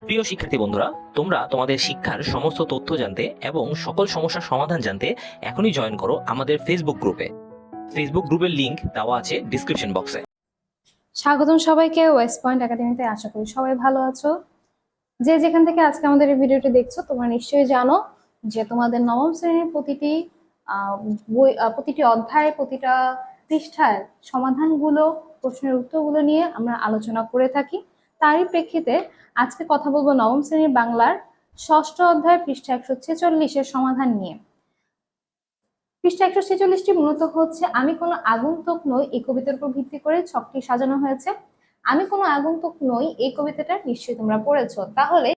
প্রিয় শিক্ষার্থী বন্ধুরা, তোমরা তোমাদের শিক্ষার সমস্ত তথ্য জানতে এবং সকল সমস্যার সমাধান জানতে এখনই জয়েন করো আমাদের ফেসবুক গ্রুপে। ফেসবুক গ্রুপের লিংক দেওয়া আছে ডিসক্রিপশন বক্সে। স্বাগতম সবাইকে ওয়েস্ট পয়েন্ট একাডেমিতে। আশা করি সবাই ভালো আছো। যে যেখান থেকে আজকে আমাদের এই ভিডিওটি দেখছো, তোমরা নিশ্চয়ই জানো যে তোমাদের নবম শ্রেণীর প্রতিটি অধ্যায়, প্রতিটা পৃষ্ঠার সমাধানগুলো, প্রশ্নের উত্তরগুলো নিয়ে আমরা আলোচনা করে থাকি। তারই প্রেক্ষিতে আজকে কথা বলবো নবম শ্রেণীর বাংলার ষষ্ঠ অধ্যায় পৃষ্ঠা 146-এর সমাধান নিয়ে। পৃষ্ঠা 146টি মূলত হচ্ছে আমি কোনো আগন্তুক নই এই কবিতার উপর ভিত্তি করে ছকটি সাজানো হয়েছে। আমি কোনো আগন্তুক নই এই কবিতাটা নিশ্চয়ই তোমরা পড়েছো। তাহলে